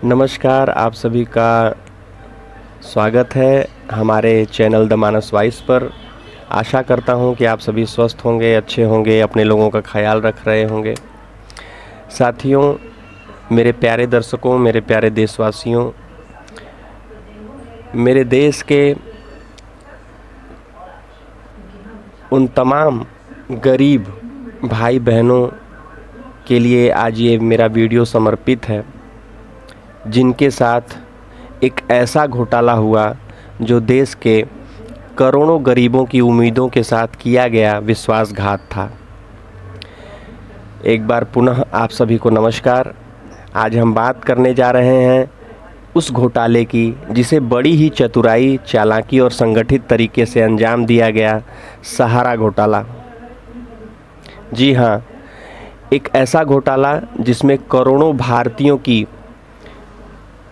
नमस्कार, आप सभी का स्वागत है हमारे चैनल द मानस वॉइस पर। आशा करता हूं कि आप सभी स्वस्थ होंगे, अच्छे होंगे, अपने लोगों का ख्याल रख रहे होंगे। साथियों, मेरे प्यारे दर्शकों, मेरे प्यारे देशवासियों, मेरे देश के उन तमाम गरीब भाई बहनों के लिए आज ये मेरा वीडियो समर्पित है जिनके साथ एक ऐसा घोटाला हुआ जो देश के करोड़ों गरीबों की उम्मीदों के साथ किया गया विश्वासघात था। एक बार पुनः आप सभी को नमस्कार। आज हम बात करने जा रहे हैं उस घोटाले की जिसे बड़ी ही चतुराई, चालाकी और संगठित तरीके से अंजाम दिया गया, सहारा घोटाला। जी हाँ, एक ऐसा घोटाला जिसमें करोड़ों भारतीयों की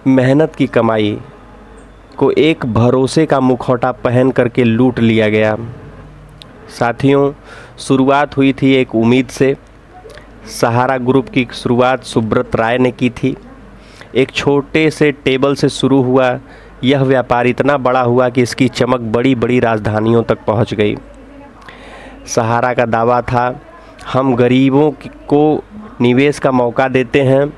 मेहनत की कमाई को एक भरोसे का मुखौटा पहन करके लूट लिया गया। साथियों, शुरुआत हुई थी एक उम्मीद से। सहारा ग्रुप की शुरुआत सुब्रत राय ने की थी। एक छोटे से टेबल से शुरू हुआ यह व्यापार इतना बड़ा हुआ कि इसकी चमक बड़ी बड़ी राजधानियों तक पहुंच गई। सहारा का दावा था, हम गरीबों को निवेश का मौका देते हैं,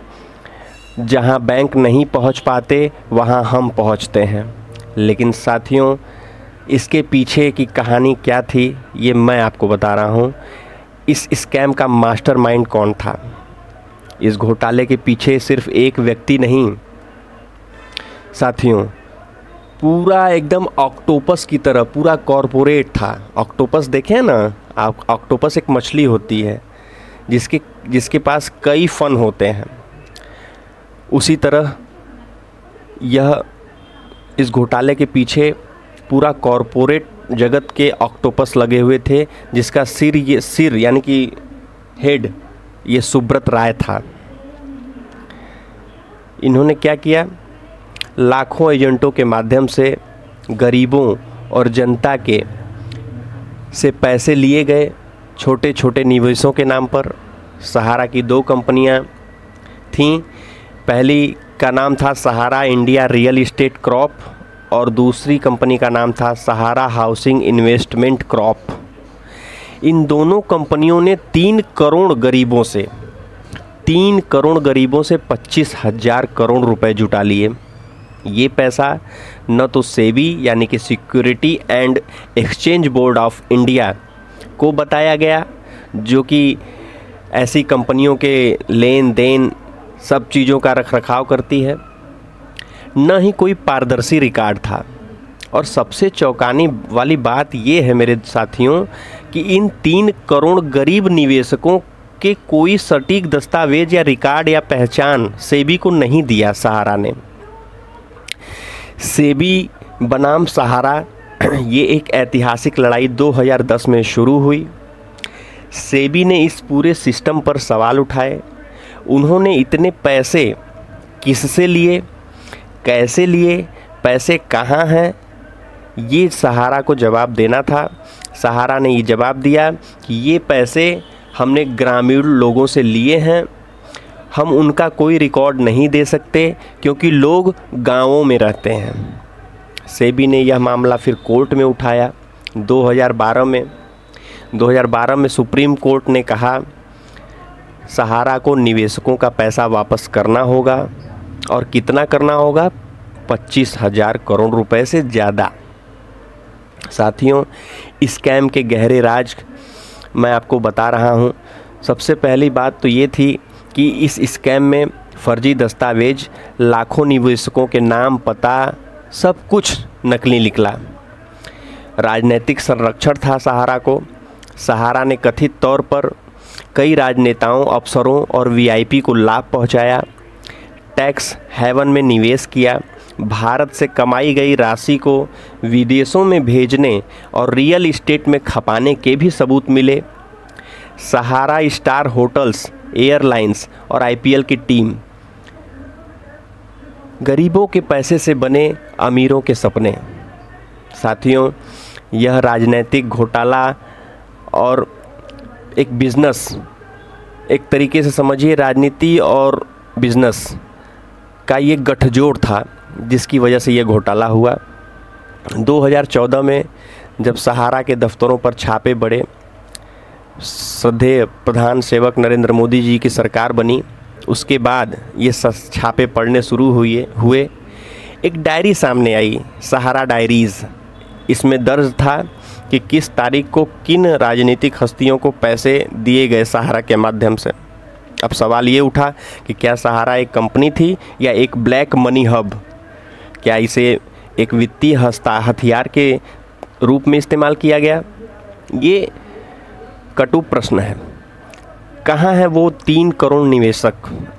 जहां बैंक नहीं पहुंच पाते वहां हम पहुंचते हैं। लेकिन साथियों, इसके पीछे की कहानी क्या थी ये मैं आपको बता रहा हूं। इस स्कैम का मास्टरमाइंड कौन था? इस घोटाले के पीछे सिर्फ एक व्यक्ति नहीं साथियों, पूरा एकदम ऑक्टोपस की तरह पूरा कॉरपोरेट था। ऑक्टोपस देखें ना आप, ऑक्टोपस एक मछली होती है जिसके पास कई फन होते हैं। उसी तरह यह इस घोटाले के पीछे पूरा कॉरपोरेट जगत के ऑक्टोपस लगे हुए थे, जिसका सिर यानी कि हेड ये सुब्रत राय था। इन्होंने क्या किया? लाखों एजेंटों के माध्यम से गरीबों और जनता के से पैसे लिए गए छोटे छोटे निवेशों के नाम पर। सहारा की दो कंपनियां थीं। पहली का नाम था सहारा इंडिया रियल इस्टेट क्रॉप और दूसरी कंपनी का नाम था सहारा हाउसिंग इन्वेस्टमेंट क्रॉप। इन दोनों कंपनियों ने 3 करोड़ गरीबों से 25,000 करोड़ रुपए जुटा लिए। ये पैसा न तो सेबी यानी कि security and exchange board of India को बताया गया, जो कि ऐसी कंपनियों के लेन देन सब चीज़ों का रखरखाव करती है, न ही कोई पारदर्शी रिकॉर्ड था। और सबसे चौंकाने वाली बात यह है मेरे साथियों कि इन 3 करोड़ गरीब निवेशकों के कोई सटीक दस्तावेज या रिकॉर्ड या पहचान सेबी को नहीं दिया सहारा ने। सेबी बनाम सहारा ये एक ऐतिहासिक लड़ाई 2010 में शुरू हुई। सेबी ने इस पूरे सिस्टम पर सवाल उठाए। उन्होंने इतने पैसे किससे लिए, कैसे लिए, पैसे कहाँ हैं, ये सहारा को जवाब देना था। सहारा ने ये जवाब दिया कि ये पैसे हमने ग्रामीण लोगों से लिए हैं, हम उनका कोई रिकॉर्ड नहीं दे सकते क्योंकि लोग गांवों में रहते हैं। सेबी ने यह मामला फिर कोर्ट में उठाया 2012 में सुप्रीम कोर्ट ने कहा सहारा को निवेशकों का पैसा वापस करना होगा। और कितना करना होगा? 25,000 करोड़ रुपए से ज़्यादा। साथियों, स्कैम के गहरे राज मैं आपको बता रहा हूं। सबसे पहली बात तो ये थी कि इस स्कैम में फर्जी दस्तावेज, लाखों निवेशकों के नाम, पता, सब कुछ नकली निकला। राजनीतिक संरक्षण था सहारा को। सहारा ने कथित तौर पर कई राजनेताओं, अफसरों और वीआईपी को लाभ पहुंचाया, टैक्स हेवन में निवेश किया, भारत से कमाई गई राशि को विदेशों में भेजने और रियल इस्टेट में खपाने के भी सबूत मिले। सहारा स्टार होटल्स, एयरलाइंस और आईपीएल की टीम, गरीबों के पैसे से बने अमीरों के सपने। साथियों, यह राजनीतिक घोटाला और एक बिजनेस, एक तरीके से समझिए राजनीति और बिजनेस का ये गठजोड़ था जिसकी वजह से ये घोटाला हुआ। 2014 में जब सहारा के दफ्तरों पर छापे पड़े, श्रद्धेय प्रधान सेवक नरेंद्र मोदी जी की सरकार बनी, उसके बाद ये छापे पड़ने शुरू हुए। एक डायरी सामने आई, सहारा डायरीज़। इसमें दर्ज था कि किस तारीख को किन राजनीतिक हस्तियों को पैसे दिए गए सहारा के माध्यम से। अब सवाल ये उठा कि क्या सहारा एक कंपनी थी या एक ब्लैक मनी हब? क्या इसे एक वित्तीय हथियार के रूप में इस्तेमाल किया गया? ये कटु प्रश्न है। कहाँ है वो 3 करोड़ निवेशक?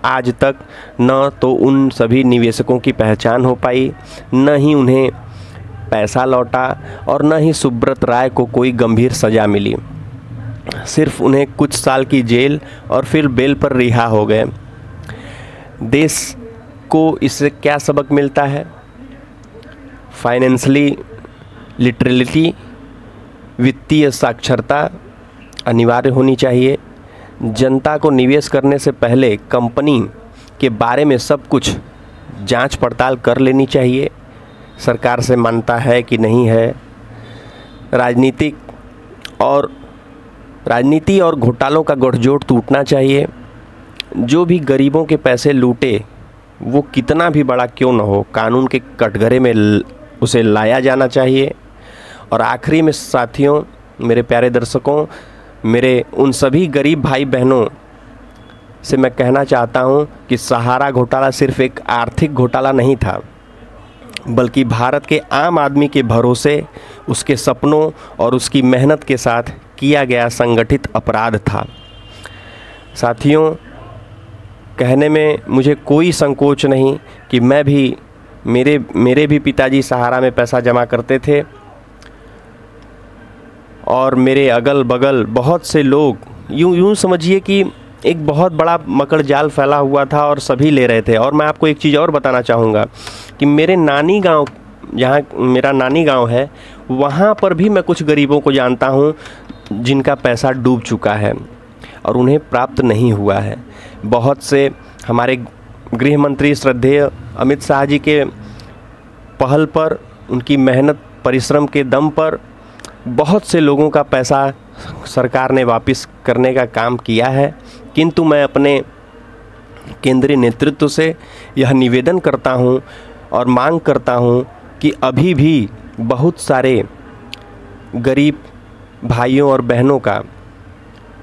आज तक न तो उन सभी निवेशकों की पहचान हो पाई, न ही उन्हें पैसा लौटा और न ही सुब्रत राय को कोई गंभीर सज़ा मिली। सिर्फ उन्हें कुछ साल की जेल और फिर बेल पर रिहा हो गए। देश को इससे क्या सबक मिलता है? फाइनेंशियली लिटरेलिटी, वित्तीय साक्षरता अनिवार्य होनी चाहिए। जनता को निवेश करने से पहले कंपनी के बारे में सब कुछ जांच पड़ताल कर लेनी चाहिए। सरकार से मानता है कि नहीं है। राजनीति और घोटालों का गठजोड़ टूटना चाहिए। जो भी गरीबों के पैसे लूटे, वो कितना भी बड़ा क्यों न हो, कानून के कटघरे में उसे लाया जाना चाहिए। और आखिरी में साथियों, मेरे प्यारे दर्शकों, मेरे उन सभी गरीब भाई बहनों से मैं कहना चाहता हूं कि सहारा घोटाला सिर्फ एक आर्थिक घोटाला नहीं था, बल्कि भारत के आम आदमी के भरोसे, उसके सपनों और उसकी मेहनत के साथ किया गया संगठित अपराध था। साथियों, कहने में मुझे कोई संकोच नहीं कि मेरे भी पिताजी सहारा में पैसा जमा करते थे और मेरे अगल बगल बहुत से लोग, यूँ समझिए कि एक बहुत बड़ा मकड़ जाल फैला हुआ था और सभी ले रहे थे। और मैं आपको एक चीज़ और बताना चाहूँगा कि मेरे नानी गांव, जहाँ मेरा नानी गांव है, वहाँ पर भी मैं कुछ गरीबों को जानता हूँ जिनका पैसा डूब चुका है और उन्हें प्राप्त नहीं हुआ है। बहुत से हमारे गृह मंत्री श्रद्धेय अमित शाह जी के पहल पर, उनकी मेहनत परिश्रम के दम पर बहुत से लोगों का पैसा सरकार ने वापस करने का काम किया है। किंतु मैं अपने केंद्रीय नेतृत्व से यह निवेदन करता हूं और मांग करता हूं कि अभी भी बहुत सारे गरीब भाइयों और बहनों का,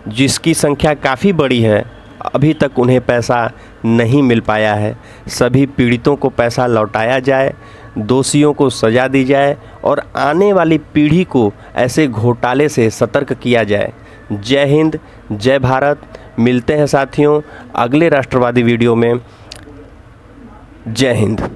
जिसकी संख्या काफ़ी बड़ी है, अभी तक उन्हें पैसा नहीं मिल पाया है। सभी पीड़ितों को पैसा लौटाया जाए, दोषियों को सज़ा दी जाए और आने वाली पीढ़ी को ऐसे घोटाले से सतर्क किया जाए। जय हिंद, जय भारत। मिलते हैं साथियों अगले राष्ट्रवादी वीडियो में। जय हिंद।